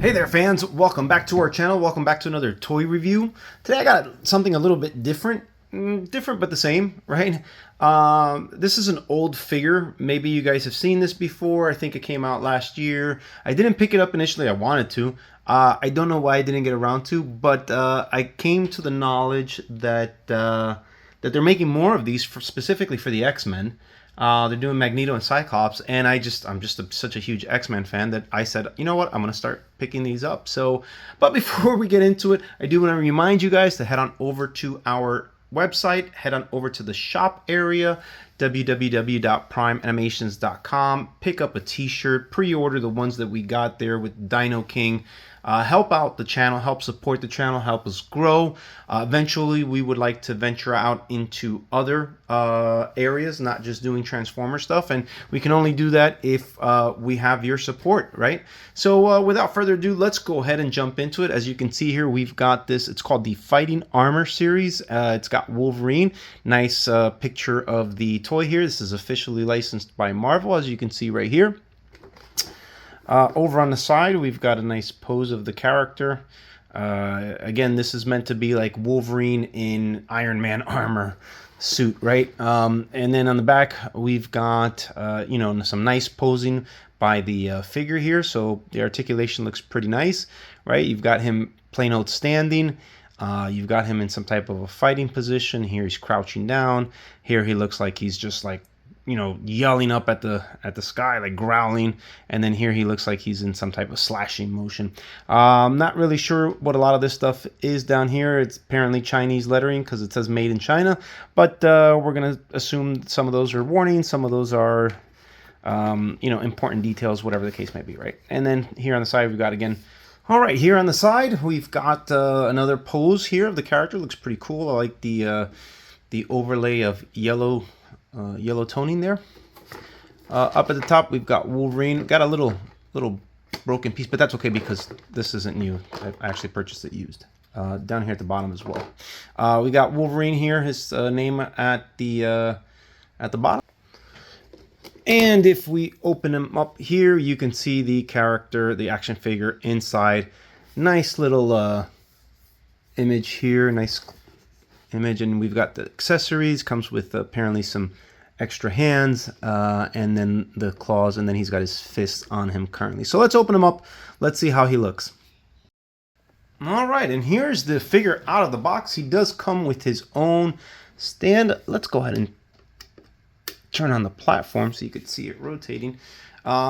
Hey there fans, welcome back to our channel, welcome back to another toy review. Today I got something a little bit different, different but the same, right? This is an old figure, maybe you guys have seen this before, I think it came out last year. I didn't pick it up initially, I wanted to. I don't know why I didn't get around to, but I came to the knowledge that, that they're making more of these specifically for the X-Men. They're doing Magneto and Cyclops, and I'm just such a huge X-Men fan that I said, you know what, I'm gonna start picking these up. So, but before we get into it, I do want to remind you guys to head on over to our website, head on over to the shop area, www.primeanimations.com, pick up a t-shirt, pre-order the ones that we got there with Dino King. Help out the channel, help support the channel, help us grow. Eventually, we would like to venture out into other areas, not just doing Transformer stuff, and we can only do that if we have your support, right? So without further ado, let's go ahead and jump into it. As you can see here, we've got this, it's called the Fighting Armor series. It's got Wolverine, nice picture of the toy here. This is officially licensed by Marvel, as you can see right here. Over on the side, we've got a nice pose of the character. Again, this is meant to be like Wolverine in Iron Man armor suit, right? And then on the back, we've got, you know, some nice posing by the figure here. So the articulation looks pretty nice, right? You've got him plain old standing. You've got him in some type of a fighting position. Here he's crouching down. Here he looks like he's just like, you know, yelling up at the sky, like growling. And then here he looks like he's in some type of slashing motion. I'm not really sure what a lot of this stuff is down here. It's apparently Chinese lettering because it says made in China, but we're gonna assume some of those are warnings, some of those are you know, important details, whatever the case may be, right? And then here on the side we've got, again, all right, here on the side we've got another pose here of the character. Looks pretty cool. I like the overlay of yellow toning there. Up at the top we've got Wolverine. Got a little broken piece, but that's okay because this isn't new. I actually purchased it used. Down here at the bottom as well, we got Wolverine here, his name at the bottom. And if we open him up here, you can see the character, the action figure inside. Nice little image here, nice image, and we've got the accessories. Comes with apparently some extra hands, and then the claws, and then he's got his fists on him currently. So let's open him up. Let's see how he looks. All right, and here's the figure out of the box. He does come with his own stand. Let's go ahead and turn on the platform so you could see it rotating.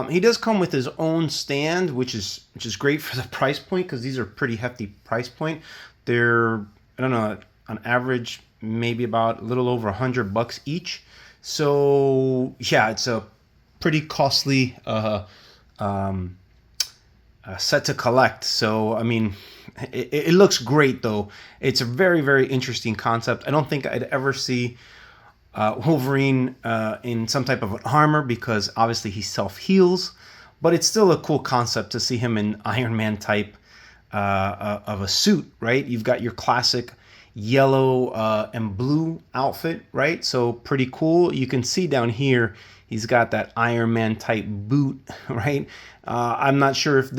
He does come with his own stand, which is great for the price point, because these are pretty hefty price point. They're, I don't know, on average maybe about a little over $100 each. So yeah, it's a pretty costly set to collect. So I mean, it looks great though. It's a very interesting concept. I don't think I'd ever see Wolverine in some type of armor, because obviously he self-heals, but it's still a cool concept to see him in Iron Man type of a suit, right? You've got your classic yellow and blue outfit, right? So pretty cool. You can see down here he's got that Iron Man type boot, right? I'm not sure if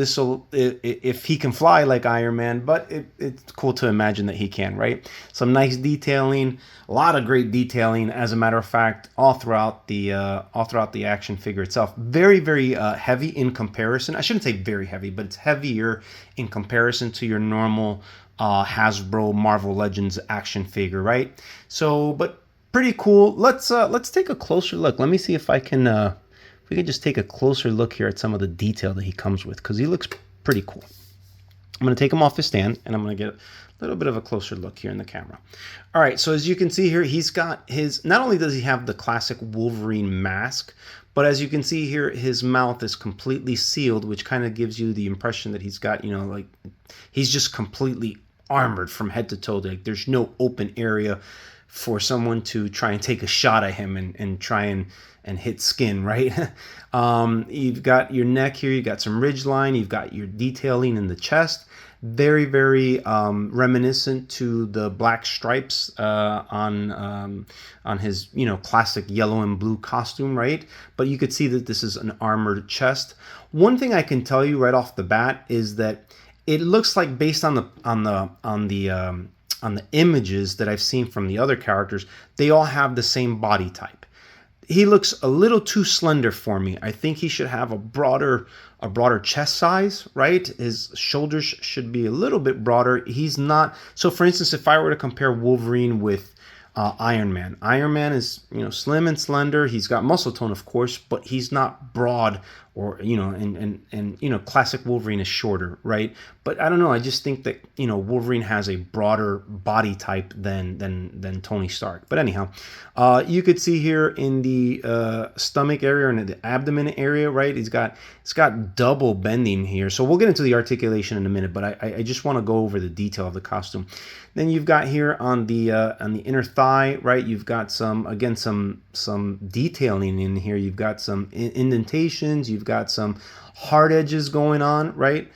he can fly like Iron Man, but it's cool to imagine that he can, right? Some nice detailing, a lot of great detailing, as a matter of fact, all throughout the action figure itself. Very heavy in comparison. I shouldn't say very heavy, but it's heavier in comparison to your normal Hasbro Marvel Legends action figure, right? So, but pretty cool. Let's take a closer look. Let me see if I can if we can just take a closer look here at some of the detail that he comes with, because he looks pretty cool. I'm going to take him off his stand, and I'm going to get a little bit of a closer look here in the camera. All right, so as you can see here, he's got his, not only does he have the classic Wolverine mask, but as you can see here, his mouth is completely sealed, which kind of gives you the impression that he's got, you know, like he's just completely armored from head to toe. Like there's no open area for someone to try and take a shot at him and try and hit skin, right? You've got your neck here, you've got some ridge line, you've got your detailing in the chest. Very, very reminiscent to the black stripes on his, classic yellow and blue costume, right? But you could see that this is an armored chest. One thing I can tell you right off the bat is that it looks like, based on the images that I've seen from the other characters, they all have the same body type. He looks a little too slender for me. I think he should have a broader chest size, right? His shoulders should be a little bit broader. He's not. So for instance, if I were to compare Wolverine with Iron Man. Iron Man is, slim and slender. He's got muscle tone, of course, but he's not broad, or, and classic Wolverine is shorter, right? But I don't know. I just think that, Wolverine has a broader body type than Tony Stark. But anyhow, you could see here in the stomach area and the abdomen area, right? It's got double bending here. So we'll get into the articulation in a minute, but I just want to go over the detail of the costume. Then you've got here on the inner thigh, right? You've got some detailing in here. You've got some indentations. You've got some hard edges going on, right?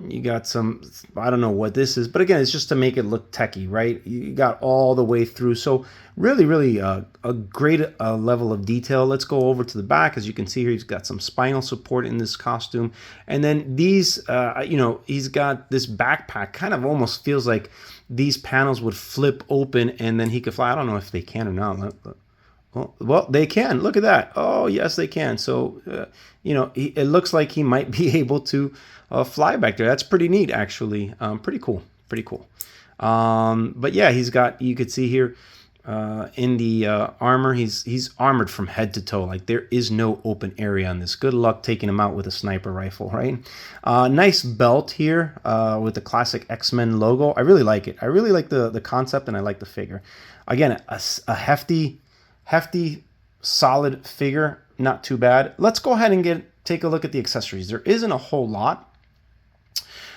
You got some, I don't know what this is, but again, it's just to make it look techy, right? You got all the way through. So really, really a great level of detail. Let's go over to the back. As you can see here, he's got some spinal support in this costume. And then these, he's got this backpack. Kind of almost feels like these panels would flip open and then he could fly. I don't know if they can or not. Well, they can. Look at that. Oh, yes, they can. So, it looks like he might be able to fly back there. That's pretty neat, actually. Pretty cool. But yeah, you could see here in the armor, he's armored from head to toe. Like, there is no open area on this. Good luck taking him out with a sniper rifle, right? Nice belt here with the classic X-Men logo. I really like it. I really like the concept, and I like the figure. Again, a hefty, solid figure. Not too bad. Let's go ahead and take a look at the accessories. There isn't a whole lot.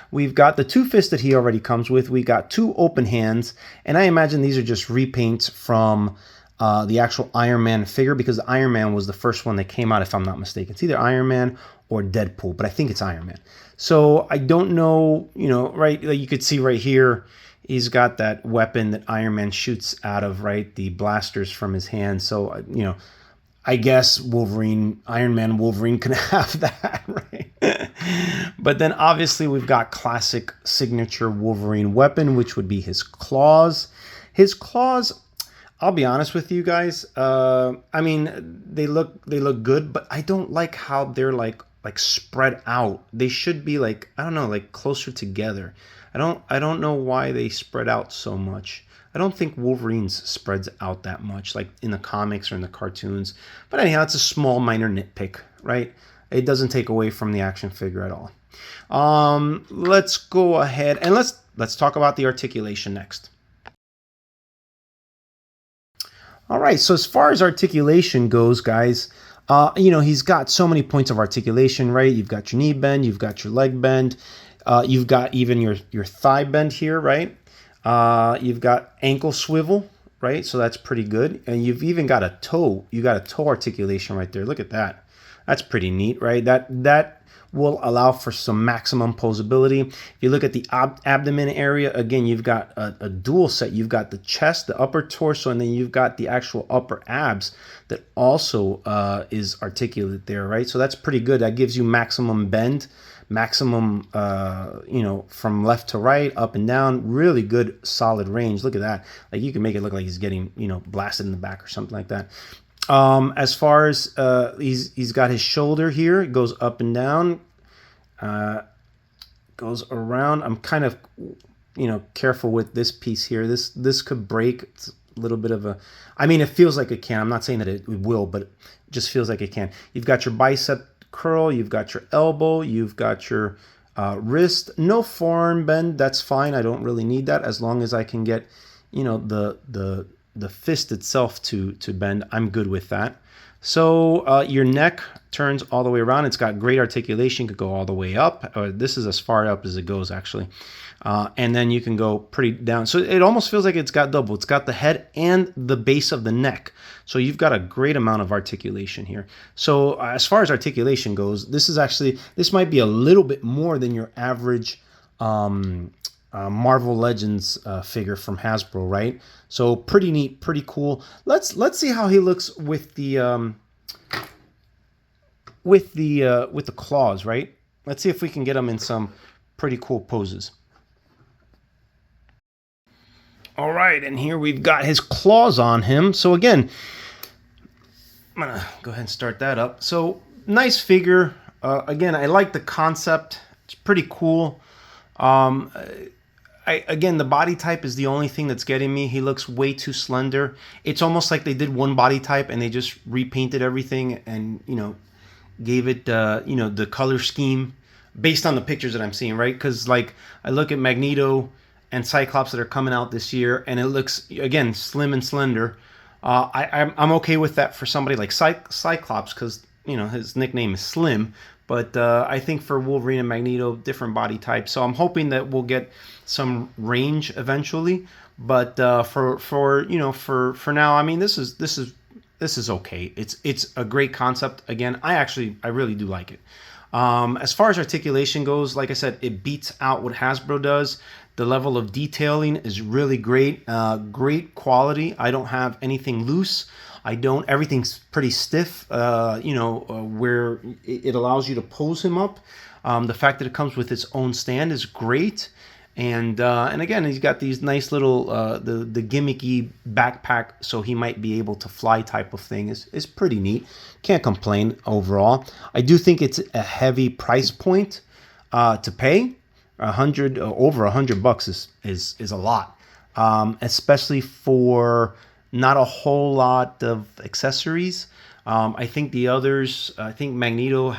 We've got the two fists that he already comes with. We got two open hands, and I imagine these are just repaints from the actual Iron Man figure, because the Iron Man was the first one that came out, if I'm not mistaken. It's either Iron Man or Deadpool, but I think it's Iron Man. So I don't know, right? Like, you could see right here, he's got that weapon that Iron Man shoots out of, right? The blasters from his hand. So, I guess Iron Man Wolverine can have that, right? But then obviously we've got classic signature Wolverine weapon, which would be his claws. His claws, I'll be honest with you guys. I mean, they look good, but I don't like how they're like spread out. They should be like, I don't know, like closer together. I don't know why they spread out so much. I don't think Wolverine's spreads out that much, like in the comics or in the cartoons. But anyhow, it's a small, minor nitpick, right? It doesn't take away from the action figure at all. Let's go ahead and let's talk about the articulation next. All right, so as far as articulation goes, guys, he's got so many points of articulation, right? You've got your knee bend, you've got your leg bend, you've got even your thigh bend here, right? You've got ankle swivel, right? So that's pretty good. And you've even got a toe. You got a toe articulation right there. Look at that. That's pretty neat, right? That will allow for some maximum posability. If you look at the abdomen area, again, you've got a dual set. You've got the chest, the upper torso, and then you've got the actual upper abs that also is articulate there, right? So that's pretty good. That gives you maximum bend, maximum, from left to right, up and down. Really good, solid range. Look at that. Like, you can make it look like he's getting, blasted in the back or something like that. As far as he's got his shoulder here, it goes up and down, goes around. I'm kind of careful with this piece here. This could break. It's a little bit of a, I mean, it feels like it can. I'm not saying that it will, but it just feels like it can. You've got your bicep curl, you've got your elbow, you've got your wrist. No forearm bend, that's fine. I don't really need that, as long as I can get the fist itself to bend. I'm good with that. So your neck turns all the way around. It's got great articulation, could go all the way up. This is as far up as it goes, actually. And then you can go pretty down. So it almost feels like it's got double. It's got the head and the base of the neck. So you've got a great amount of articulation here. So as far as articulation goes, this might be a little bit more than your average Marvel Legends figure from Hasbro, right? So pretty neat, pretty cool. Let's see how he looks with the claws, right? Let's see if we can get him in some pretty cool poses. All right, and here we've got his claws on him. So again, I'm gonna go ahead and start that up. So nice figure. Again, I like the concept. It's pretty cool. Again, the body type is the only thing that's getting me. He looks way too slender. It's almost like they did one body type and they just repainted everything and, you know, gave it, you know, the color scheme based on the pictures that I'm seeing, right? Because, like, I look at Magneto and Cyclops that are coming out this year, and it looks, again, slim and slender. I'm okay with that for somebody like Cyclops because, you know, his nickname is Slim. But I think for Wolverine and Magneto, different body types. So I'm hoping that we'll get some range eventually. But for now, I mean, this is okay. It's a great concept. Again, I really do like it. As far as articulation goes, like I said, it beats out what Hasbro does. The level of detailing is really great. Great quality. I don't have anything loose. Everything's pretty stiff, where it allows you to pose him up. The fact that it comes with its own stand is great. And again, he's got these nice little, the gimmicky backpack, so he might be able to fly type of thing is pretty neat. Can't complain overall. I do think it's a heavy price point to pay. Over $100 is a lot, especially for not a whole lot of accessories. I think the others, I think Magneto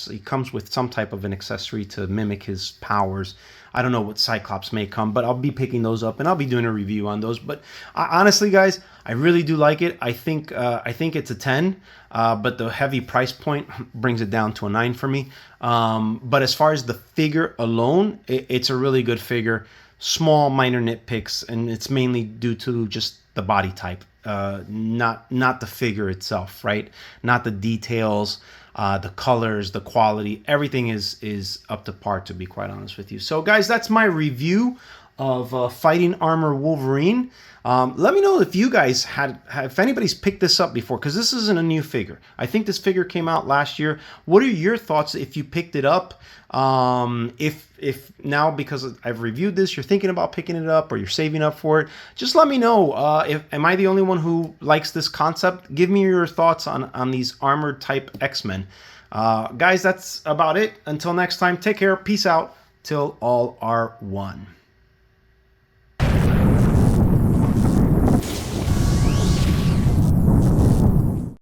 he comes with some type of an accessory to mimic his powers. I don't know what Cyclops may come, but I'll be picking those up and I'll be doing a review on those. But honestly, guys, I really do like it. I think it's a 10, but the heavy price point brings it down to a 9 for me. But as far as the figure alone, it's a really good figure. Small, minor nitpicks, and it's mainly due to just the body type, not the figure itself, right? Not the details, the colors, the quality. Everything is up to par, to be quite honest with you. So, guys, that's my review of Fighting Armor Wolverine. Let me know if you guys if anybody's picked this up before, because this isn't a new figure. I think this figure came out last year. What are your thoughts if you picked it up? If now, because I've reviewed this, you're thinking about picking it up or you're saving up for it, just let me know. Am I the only one who likes this concept? Give me your thoughts on these armored type X-Men. Guys, that's about it. Until next time, take care. Peace out. Till all are one.